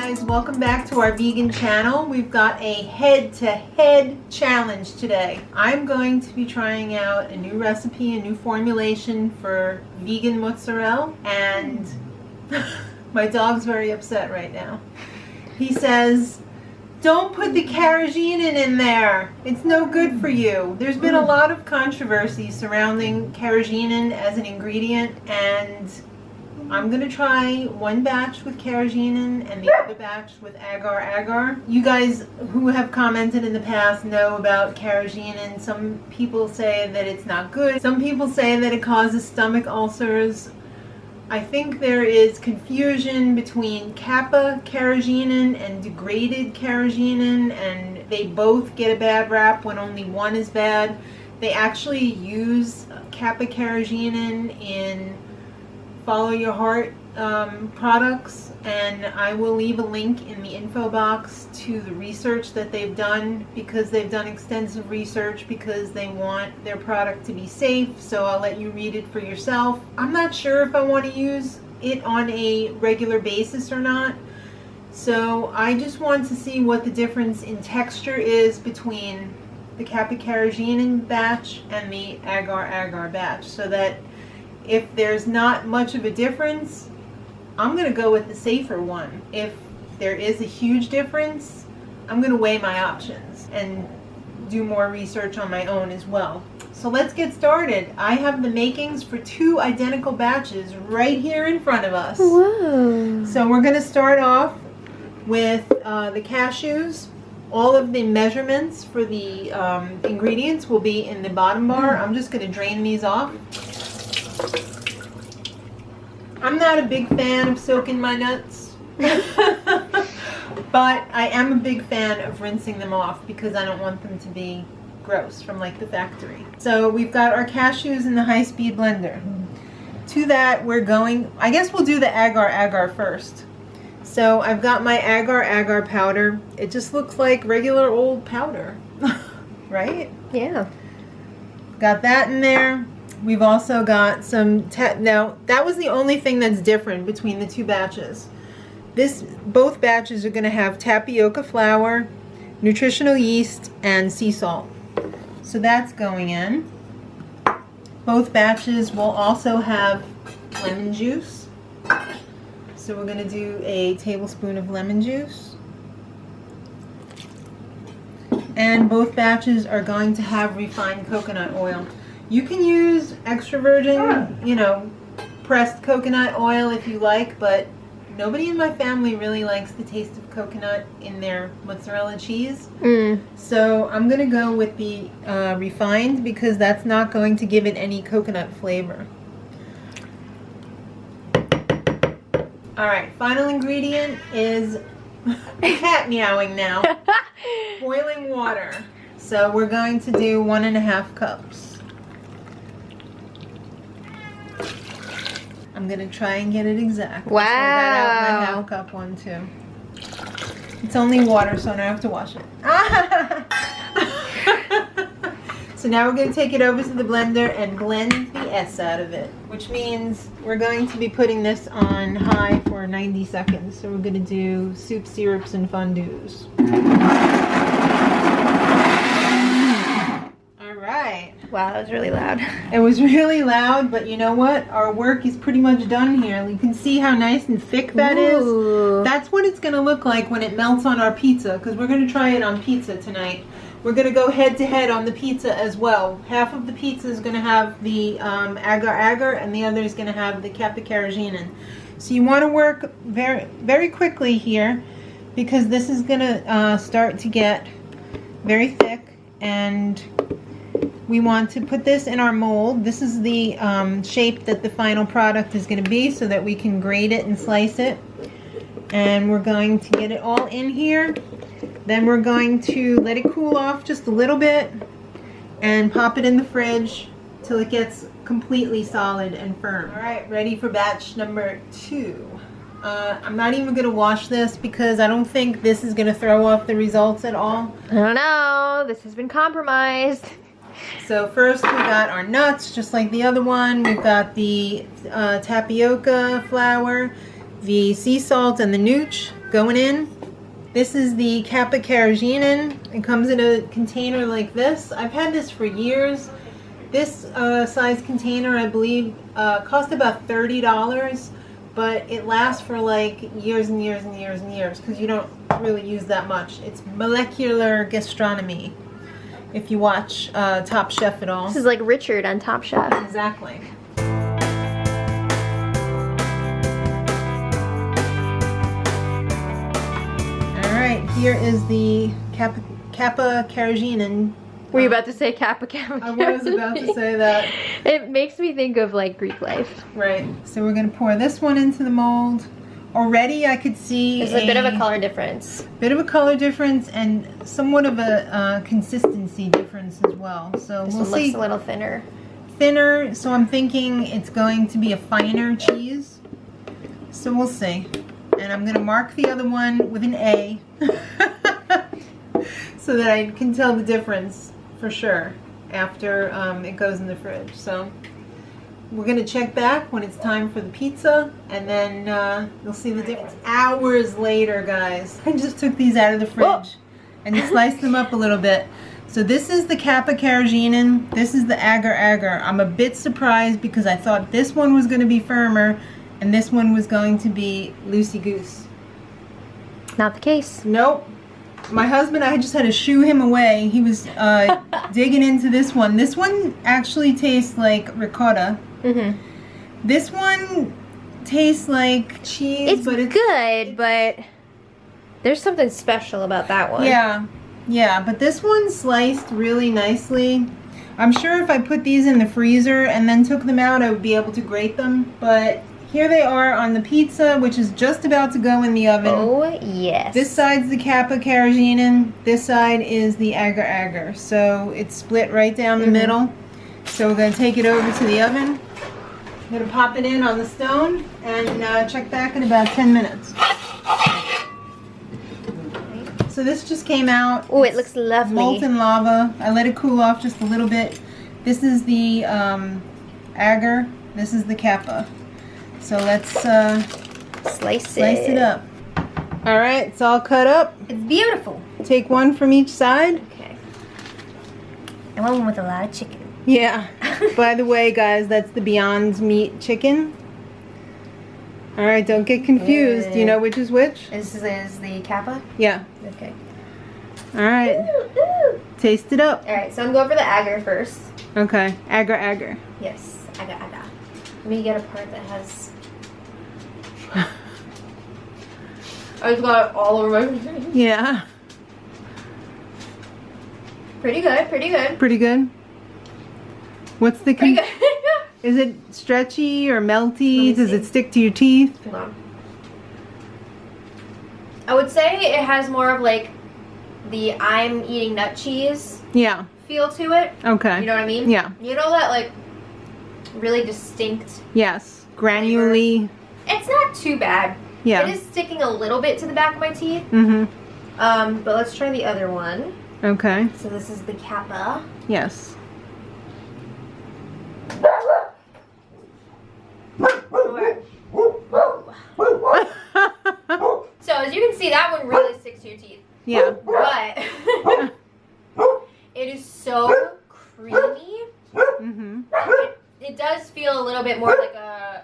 guys, welcome back to our vegan channel. We've got a head-to-head challenge today. I'm going to be trying out a new recipe, a new formulation for vegan mozzarella, and my dog's very upset right now. He says, don't put the Carrageenan in there. It's no good for you. There's been a lot of controversy surrounding Carrageenan as an ingredient, and I'm going to try one batch with Carrageenan and the other batch with Agar Agar. You guys who have commented in the past know about Carrageenan. Some people say that it's not good. Some people say that it causes stomach ulcers. I think there is confusion between Kappa Carrageenan and degraded Carrageenan, and they both get a bad rap when only one is bad. They actually use Kappa Carrageenan in Follow Your Heart products, and I will leave a link in the info box to the research that they've done, because they've done extensive research because they want their product to be safe. So I'll let you read it for yourself. I'm not sure if I want to use it on a regular basis or not, so I just want to see what the difference in texture is between the Kappa Carrageenan batch and the Agar Agar batch, so that if there's not much of a difference, I'm going to go with the safer one. If there is a huge difference, I'm going to weigh my options and do more research on my own as well. So let's get started. I have the makings for two identical batches right here in front of us. Whoa. So we're going to start off with the cashews. All of the measurements for the ingredients will be in the bottom bar. I'm just going to drain these off. I'm not a big fan of soaking my nuts, but I am a big fan of rinsing them off because I don't want them to be gross from like the factory. So we've got our cashews in the high-speed blender. To that we're going, I guess we'll do the Agar Agar first. So I've got my Agar Agar powder. It just looks like regular old powder, right? Yeah. Got that in there. We've also got some, now that was the only thing that's different between the two batches. Both batches are going to have tapioca flour, nutritional yeast, and sea salt. So that's going in. Both batches will also have lemon juice. So we're going to do a tablespoon of lemon juice. And both batches are going to have refined coconut oil. You can use extra virgin, you know, pressed coconut oil if you like, but nobody in my family really likes the taste of coconut in their mozzarella cheese. So I'm going to go with the refined, because that's not going to give it any coconut flavor. Alright, final ingredient is cat meowing now. Boiling water. So we're going to do 1.5 cups. I'm going to try and get it exact. Wow. So I got out my half cup one too. It's only water, so I don't have to wash it. So now we're going to take it over to the blender and blend the S out of it, which means we're going to be putting this on high for 90 seconds. So we're going to do soup, syrups, and fondues. Wow, that was really loud. It was really loud, but you know what? Our work is pretty much done here. You can see how nice and thick that is. That's what it's going to look like when it melts on our pizza, because we're going to try it on pizza tonight. We're going to go head to head on the pizza as well. Half of the pizza is going to have the Agar Agar, and the other is going to have the Kappa Carrageenan. So you want to work very, very quickly here, because this is going to start to get very thick, and we want to put this in our mold. This is the shape that the final product is going to be, so that we can grate it and slice it. And we're going to get it all in here. Then we're going to let it cool off just a little bit and pop it in the fridge till it gets completely solid and firm. Alright, ready for batch number 2. I'm not even going to wash this because I don't think this is going to throw off the results at all. I don't know. This has been compromised. So first we got our nuts, just like the other one. We've got the tapioca flour, the sea salt, and the nooch. going in. This is the Kappa Carrageenan. It comes in a container like this. I've had this for years. This size container, I believe, cost about $30, but it lasts for like years and years and years and years because you don't really use that much. It's molecular gastronomy. If you watch Top Chef at all. This is like Richard on Top Chef. Exactly. Alright, here is the Kappa Carrageenan. Were you about to say Kappa Kappa? I was about to say that. It makes me think of like Greek life. Right. So we're going to pour this one into the mold. Already I could see There's a bit of a color difference. Bit of a color difference and somewhat of a consistency difference as well. So This we'll one see. looks a little thinner. Thinner, so I'm thinking it's going to be a finer cheese. So we'll see. And I'm going to mark the other one with an A so that I can tell the difference for sure after it goes in the fridge. So we're going to check back when it's time for the pizza, and then you'll see the difference. Hours later, guys. I just took these out of the fridge and sliced them up a little bit. So this is the Kappa Carrageenan. This is the Agar Agar. I'm a bit surprised because I thought this one was going to be firmer and this one was going to be loosey-goose. Not the case. Nope. My husband, I just had to shoo him away. He was digging into this one. This one actually tastes like ricotta. Mm-hmm. This one tastes like cheese, It's good, but there's something special about that one. Yeah, but this one sliced really nicely. I'm sure if I put these in the freezer and then took them out, I would be able to grate them. But here they are on the pizza, which is just about to go in the oven. Oh, yes. This side's the Kappa Carrageenan. This side is the Agar Agar. So it's split right down the middle. So we're going to take it over to the oven. I'm going to pop it in on the stone and check back in about 10 minutes. So this just came out. Oh, it looks lovely. Molten lava. I let it cool off just a little bit. This is the Agar. This is the Kappa. So let's slice it up. All right, it's all cut up. It's beautiful. Take one from each side. Okay. I want one with a lot of chicken. Yeah. By the way, guys, that's the Beyond Meat chicken. All right, don't get confused. Do you know which is which? This is the Kappa? Yeah. Okay. All right. Ooh, ooh. Taste it up. All right, so I'm going for the Agar first. Okay. Agar Agar. Yes, Agar Agar. Let me get a part that has... I just got it all over my face. Yeah. Pretty good, pretty good. Pretty good. What's the Pretty good. Is it stretchy or melty? Let me Does see. it stick to your teeth? Hold on. I would say it has more of like the I'm eating nut cheese Yeah. feel to it. Okay. You know what I mean? Yeah. You know that like really distinct... Yes. Granularly. It's not too bad. Yeah. It is sticking a little bit to the back of my teeth. Mm-hmm. But let's try the other one. Okay. So this is the Kappa. Yes. Okay. So as you can see, that one really sticks to your teeth. Yeah. But it is so creamy. Mm-hmm. It does feel a little bit more like a...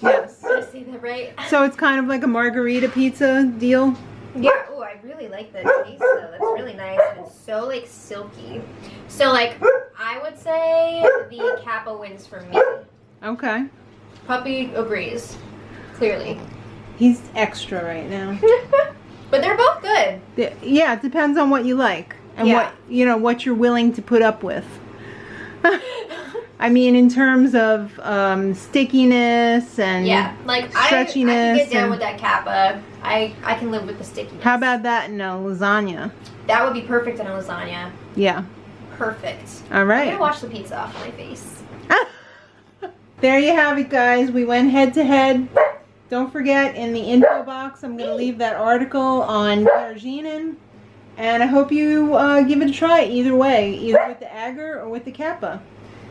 Yes. Did I say that right? So it's kind of like a margarita pizza deal? Yeah. Oh, I really like the taste though. That's really nice. And it's so like silky. So like I would say the Kappa wins for me. Okay. Puppy agrees. Clearly. He's extra right now. But they're both good. Yeah, it depends on what you like and Yeah. what you're willing to put up with. I mean, in terms of stickiness and like stretchiness. I can get down and- with that Kappa. I can live with the stickiness. How about that in a lasagna? That would be perfect in a lasagna. Yeah. Perfect. All I'm right. gonna wash the pizza off my face. There you have it, guys. We went head to head. Don't forget, in the info box, I'm going to leave that article on Carrageenan. And I hope you give it a try either way, either with the Agar or with the Kappa.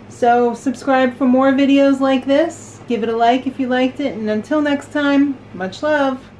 So subscribe for more videos like this. Give it a like if you liked it. And until next time, much love.